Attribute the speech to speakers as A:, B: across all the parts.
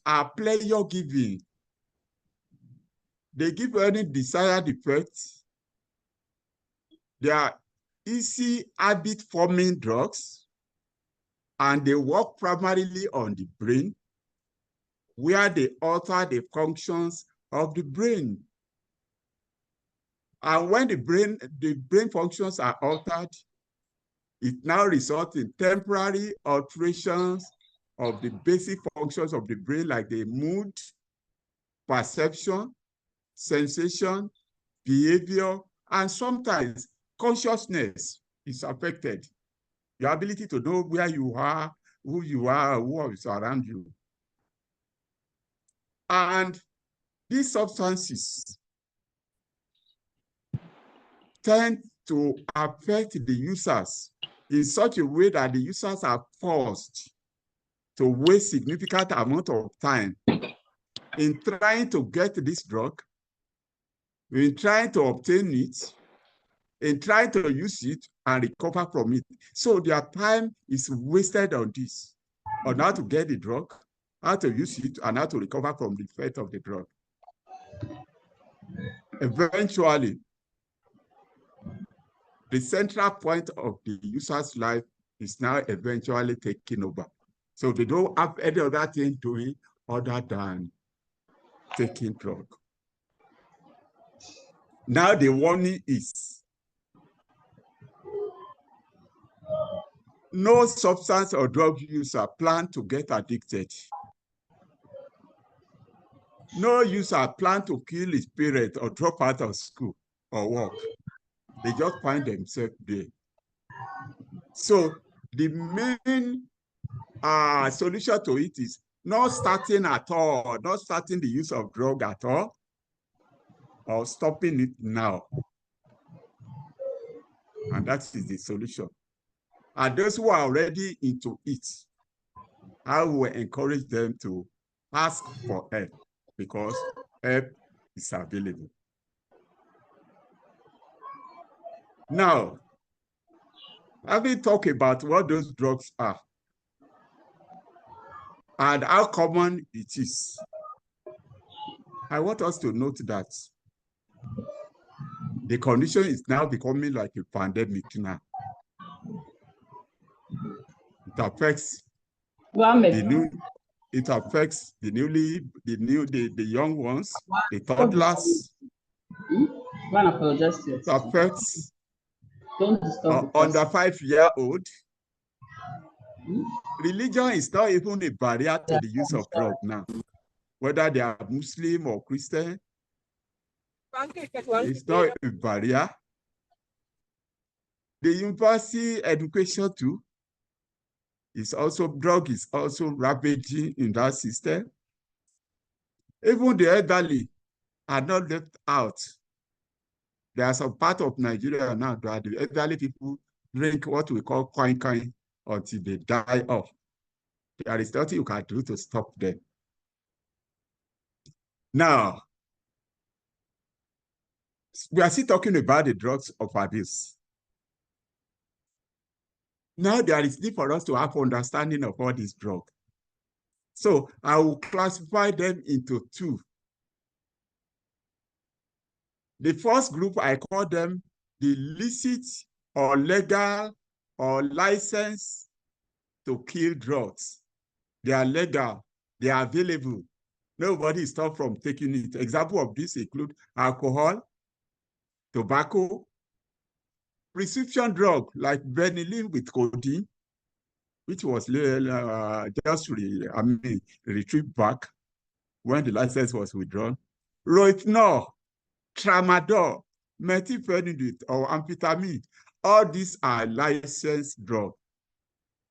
A: are pleasure-giving. They give any desired effect. They are easy habit-forming drugs, and they work primarily on the brain, where they alter the functions of the brain. And when the brain functions are altered, it now results in temporary alterations of the basic functions of the brain, like the mood, perception, sensation, behavior, and sometimes consciousness is affected. Your ability to know where you are, who is around you. And these substances tend to affect the users in such a way that the users are forced to waste significant amount of time in trying to get this drug, in trying to obtain it, in trying to use it and recover from it. So their time is wasted on this, on how to get the drug, how to use it, and how to recover from the effect of the drug. Eventually, the central point of the user's life is now eventually taken over. So they don't have any other thing doing other than taking drug. Now the warning is, no substance or drug user plan to get addicted. No user plan to kill his parent or drop out of school or work. They just find themselves there. So the main solution to it is not starting at all, not starting the use of drug at all, or stopping it now. And that is the solution. And those who are already into it, I will encourage them to ask for help, because help is available. Now, having talked about what those drugs are and how common it is, I want us to note that the condition is now becoming like a pandemic now. It affects the young ones, the toddlers. It affects under 5-year-old. Religion is not even a barrier to the use of drugs now, whether they are Muslim or Christian. It's not a barrier. The university education too drug is also ravaging in that system. Even the elderly are not left out. There are some part of Nigeria now that the elderly people drink what we call coin until they die off. There is nothing you can do to stop them. Now, we are still talking about the drugs of abuse. Now there is need for us to have understanding of all these drugs. So I will classify them into two. The first group, I call them the illicit or legal or licensed to kill drugs. They are legal, they are available. Nobody is stopped from taking it. Example of this include alcohol, tobacco, prescription drug like Benylin with codeine, which was just retrieved back when the license was withdrawn. Rohypnol, tramadol, methylphenidate, or amphetamine. All these are licensed drugs,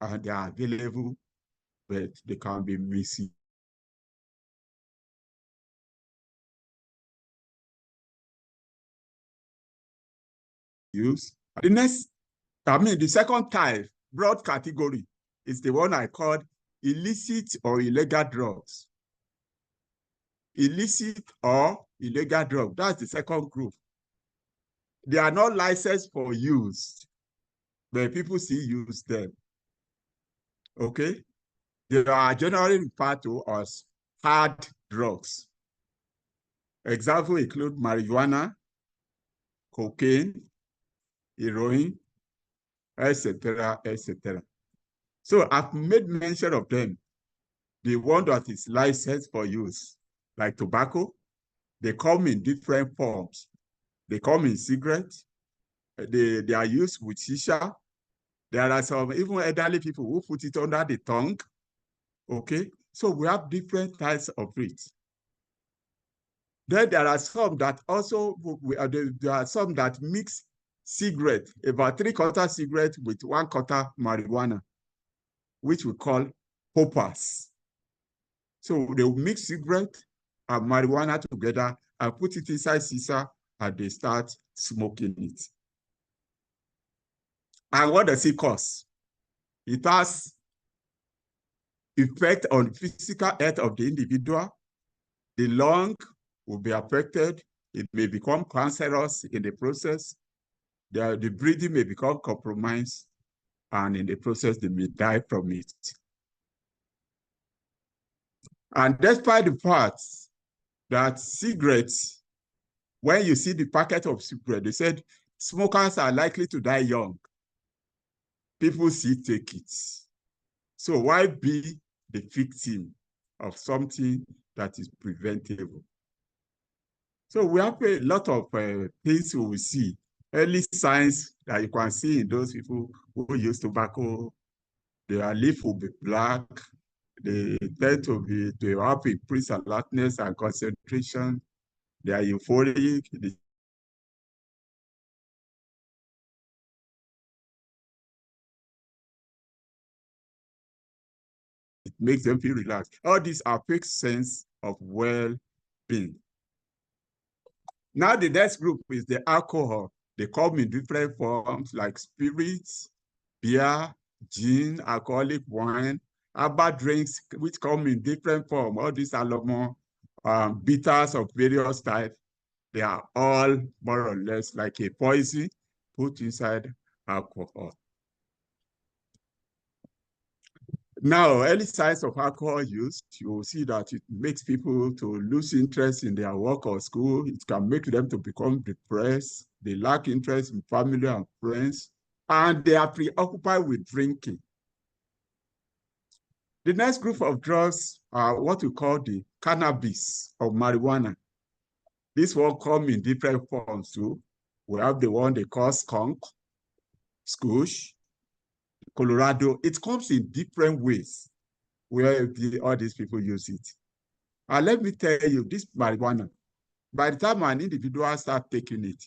A: and they are available, but they can be misused. The second type, broad category, is the one I called illicit or illegal drugs. Illicit or illegal drugs, that's the second group. They are not licensed for use, but people still use them. Okay? They are generally referred to as hard drugs. Examples include marijuana, cocaine, heroin, etc., etc. So I've made mention of them. The one that is licensed for use, like tobacco, they come in different forms. They come in cigarettes. They are used with shisha. There are some even elderly people who put it under the tongue. Okay, so we have different types of it. Then there are some that also, there are some that mix cigarette, about 3/4 cigarette with 1/4 marijuana, which we call poppers. So they will mix cigarette and marijuana together and put it inside shisha and they start smoking it. And what does it cause? It has effect on physical health of the individual. The lung will be affected. It may become cancerous in the process. The breathing may become compromised, and in the process, they may die from it. And despite the fact that cigarettes, when you see the packet of cigarettes, they said smokers are likely to die young. People still take it. So why be the victim of something that is preventable? So we have a lot of things we will see. Early signs that you can see in those people who use tobacco. Their leaf will be black. They tend to have increased alertness and concentration. They are euphoric. It makes them feel relaxed. All these are fake sense of well-being. Now the next group is the alcohol. They come in different forms like spirits, beer, gin, alcoholic wine, herbal drinks, which come in different forms. All these alcohol, bitters of various types, they are all more or less like a poison put inside alcohol. Now, early signs of alcohol use, you will see that it makes people to lose interest in their work or school. It can make them to become depressed. They lack interest in family and friends, and they are preoccupied with drinking. The next group of drugs are what we call the cannabis or marijuana. This one comes in different forms too. We have the one they call skunk, skush, Colorado. It comes in different ways where all these people use it. And let me tell you, this marijuana, by the time an individual starts taking it,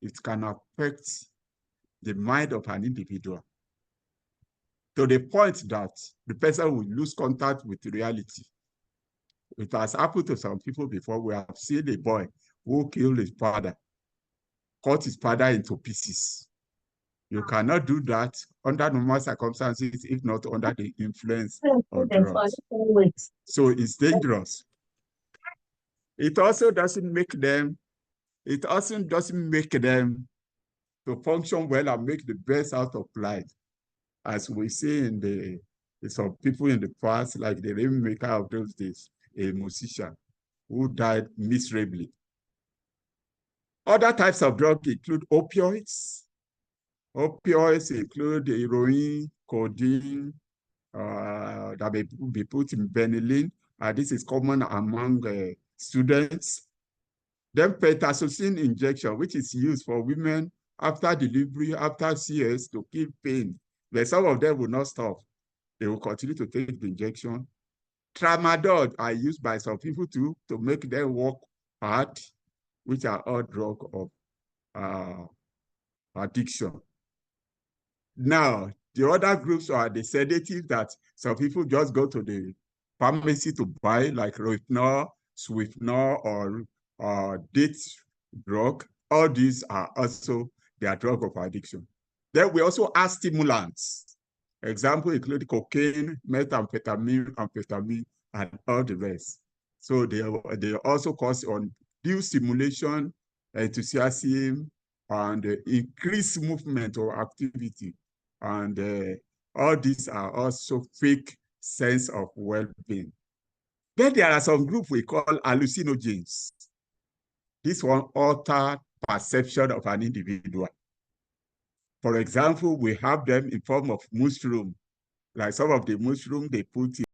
A: it can affect the mind of an individual to the point that the person will lose contact with reality. It has happened to some people before. We have seen a boy who killed his father, cut his father into pieces. You cannot do that under normal circumstances, if not under the influence of drugs. So it's dangerous. It also doesn't make them to function well and make the best out of life. As we see in some people in the past, like the rainmaker of those days, a musician who died miserably. Other types of drugs include opioids. Opioids include heroin, codeine, that may be put in Benylin. This is common among students. Then pentazocine injection, which is used for women after delivery, after CS, to kill pain. But some of them will not stop. They will continue to take the injection. Tramadol are used by some people too to make them work hard, which are all drugs of addiction. Now, the other groups are the sedatives that some people just go to the pharmacy to buy, like Rohypnol, Swiftnol, or date drug. All these are also their drug of addiction. Then we also have stimulants. Examples include cocaine, methamphetamine, amphetamine, and all the rest. So they also cause undue stimulation, enthusiasm, and increased movement or activity. And all these are also fake sense of well-being. Then there are some groups we call hallucinogens. This one alter perception of an individual. For example, we have them in form of mushroom, like some of the mushroom they put